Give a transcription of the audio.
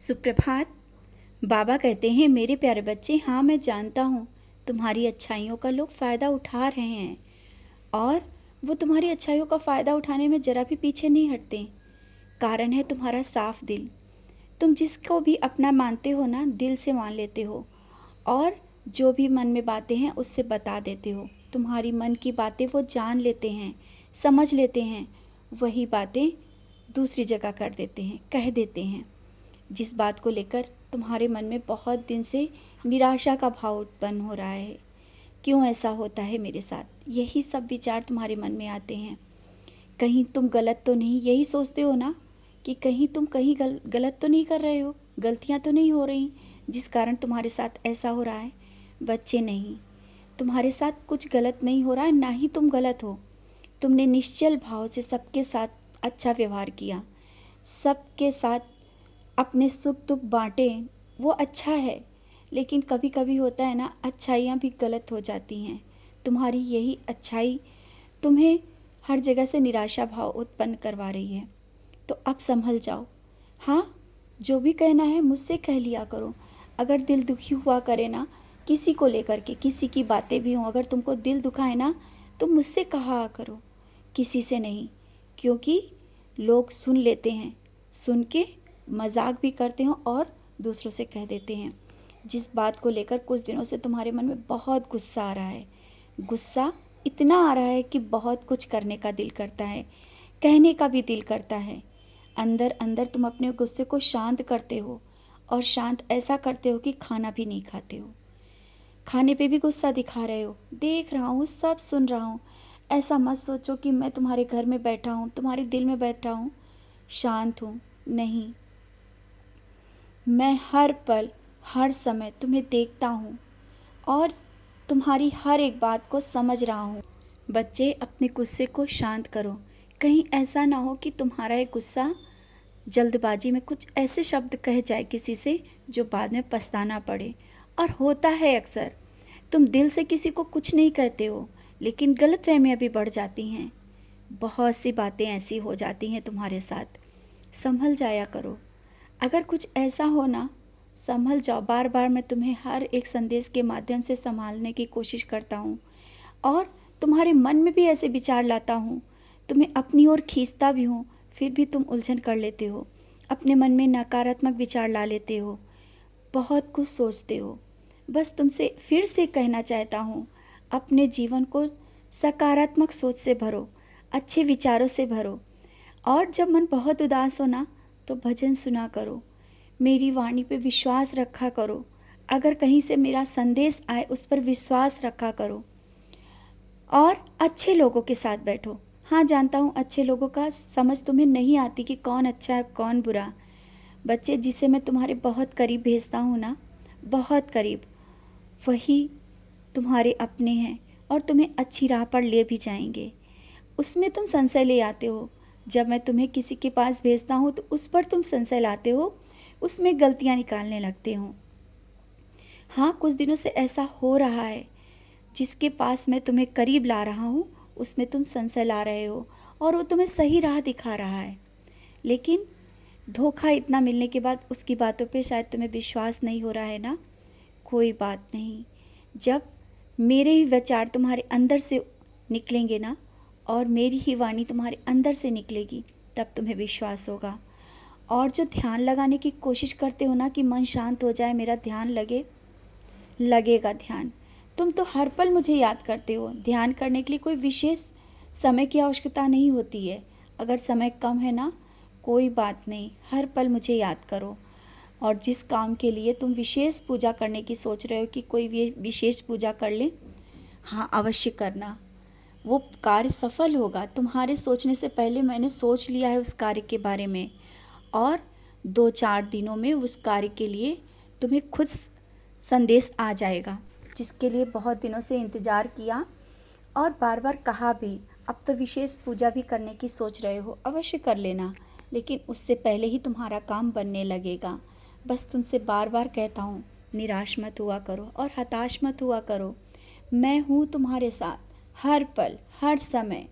सुप्रभात। बाबा कहते हैं, मेरे प्यारे बच्चे, हाँ मैं जानता हूँ तुम्हारी अच्छाइयों का लोग फ़ायदा उठा रहे हैं और वो तुम्हारी अच्छाइयों का फ़ायदा उठाने में ज़रा भी पीछे नहीं हटते। कारण है तुम्हारा साफ दिल। तुम जिसको भी अपना मानते हो ना, दिल से मान लेते हो और जो भी मन में बातें हैं उससे बता देते हो। तुम्हारी मन की बातें वो जान लेते हैं, समझ लेते हैं। वही बातें दूसरी जगह कर देते हैं, कह देते हैं। जिस बात को लेकर तुम्हारे मन में बहुत दिन से निराशा का भाव उत्पन्न हो रहा है, क्यों ऐसा होता है मेरे साथ, यही सब विचार तुम्हारे मन में आते हैं। कहीं तुम गलत तो नहीं, यही सोचते हो ना कि कहीं तुम गलत तो नहीं कर रहे हो, गलतियां तो नहीं हो रही जिस कारण तुम्हारे साथ ऐसा हो रहा है। बच्चे, नहीं, तुम्हारे साथ कुछ गलत नहीं हो रहा है, ना ही तुम गलत हो। तुमने निश्चल भाव से सबके साथ अच्छा व्यवहार किया, सबके साथ अपने सुख दुख बांटे, वो अच्छा है। लेकिन कभी कभी होता है ना, अच्छाइयाँ भी गलत हो जाती हैं। तुम्हारी यही अच्छाई तुम्हें हर जगह से निराशा भाव उत्पन्न करवा रही है। तो अब संभल जाओ। हाँ, जो भी कहना है मुझसे कह लिया करो। अगर दिल दुखी हुआ करे ना, किसी को लेकर के, किसी की बातें भी हों, अगर तुमको दिल दुखाए ना तो मुझसे कहा करो, किसी से नहीं। क्योंकि लोग सुन लेते हैं, सुन के मजाक भी करते हैं और दूसरों से कह देते हैं। जिस बात को लेकर कुछ दिनों से तुम्हारे मन में बहुत गुस्सा आ रहा है, गुस्सा इतना आ रहा है कि बहुत कुछ करने का दिल करता है, कहने का भी दिल करता है। अंदर अंदर तुम अपने गुस्से को शांत करते हो और शांत ऐसा करते हो कि खाना भी नहीं खाते हो। खाने पे भी गुस्सा दिखा रहे हो, देख रहा हूँ, सब सुन रहा हूँ। ऐसा मत सोचो कि मैं तुम्हारे घर में बैठा हूँ, तुम्हारे दिल में बैठा हूँ, शांत हूँ। नहीं, मैं हर पल हर समय तुम्हें देखता हूँ और तुम्हारी हर एक बात को समझ रहा हूँ। बच्चे, अपने गुस्से को शांत करो। कहीं ऐसा ना हो कि तुम्हारा ये गुस्सा जल्दबाजी में कुछ ऐसे शब्द कह जाए किसी से जो बाद में पछताना पड़े। और होता है अक्सर, तुम दिल से किसी को कुछ नहीं कहते हो लेकिन गलतफहमियां भी बढ़ जाती हैं। बहुत सी बातें ऐसी हो जाती हैं तुम्हारे साथ। संभल जाया करो। अगर कुछ ऐसा हो ना, संभल जाओ। बार बार मैं तुम्हें हर एक संदेश के माध्यम से संभालने की कोशिश करता हूँ और तुम्हारे मन में भी ऐसे विचार लाता हूँ, तुम्हें अपनी ओर खींचता भी हूँ, फिर भी तुम उलझन कर लेते हो, अपने मन में नकारात्मक विचार ला लेते हो, बहुत कुछ सोचते हो। बस तुमसे फिर से कहना चाहता हूँ, अपने जीवन को सकारात्मक सोच से भरो, अच्छे विचारों से भरो। और जब मन बहुत उदास हो ना, तो भजन सुना करो, मेरी वाणी पे विश्वास रखा करो। अगर कहीं से मेरा संदेश आए उस पर विश्वास रखा करो और अच्छे लोगों के साथ बैठो। हाँ, जानता हूँ अच्छे लोगों का समझ तुम्हें नहीं आती कि कौन अच्छा है कौन बुरा। बच्चे, जिसे मैं तुम्हारे बहुत करीब भेजता हूँ ना, बहुत करीब, वही तुम्हारे अपने हैं और तुम्हें अच्छी राह पर ले भी जाएंगे। उसमें तुम संशय ले आते हो। जब मैं तुम्हें किसी के पास भेजता हूँ तो उस पर तुम संशय लाते हो, उसमें गलतियाँ निकालने लगते हो। हाँ, कुछ दिनों से ऐसा हो रहा है। जिसके पास मैं तुम्हें करीब ला रहा हूँ उसमें तुम संशय ला रहे हो और वो तुम्हें सही राह दिखा रहा है। लेकिन धोखा इतना मिलने के बाद उसकी बातों पे शायद तुम्हें विश्वास नहीं हो रहा है ना। कोई बात नहीं, जब मेरे ही विचार तुम्हारे अंदर से निकलेंगे ना और मेरी ही वाणी तुम्हारे अंदर से निकलेगी, तब तुम्हें विश्वास होगा। और जो ध्यान लगाने की कोशिश करते हो ना कि मन शांत हो जाए, मेरा ध्यान लगे, लगेगा ध्यान। तुम तो हर पल मुझे याद करते हो। ध्यान करने के लिए कोई विशेष समय की आवश्यकता नहीं होती है। अगर समय कम है ना, कोई बात नहीं, हर पल मुझे याद करो। और जिस काम के लिए तुम विशेष पूजा करने की सोच रहे हो कि कोई विशेष पूजा कर ले, हाँ अवश्य करना, वो कार्य सफल होगा। तुम्हारे सोचने से पहले मैंने सोच लिया है उस कार्य के बारे में और 2-4 दिनों में उस कार्य के लिए तुम्हें खुद संदेश आ जाएगा, जिसके लिए बहुत दिनों से इंतज़ार किया और बार बार कहा भी। अब तो विशेष पूजा भी करने की सोच रहे हो, अवश्य कर लेना, लेकिन उससे पहले ही तुम्हारा काम बनने लगेगा। बस तुमसे बार बार कहता हूँ, निराश मत हुआ करो और हताश मत हुआ करो। मैं हूँ तुम्हारे साथ हर पल हर समय।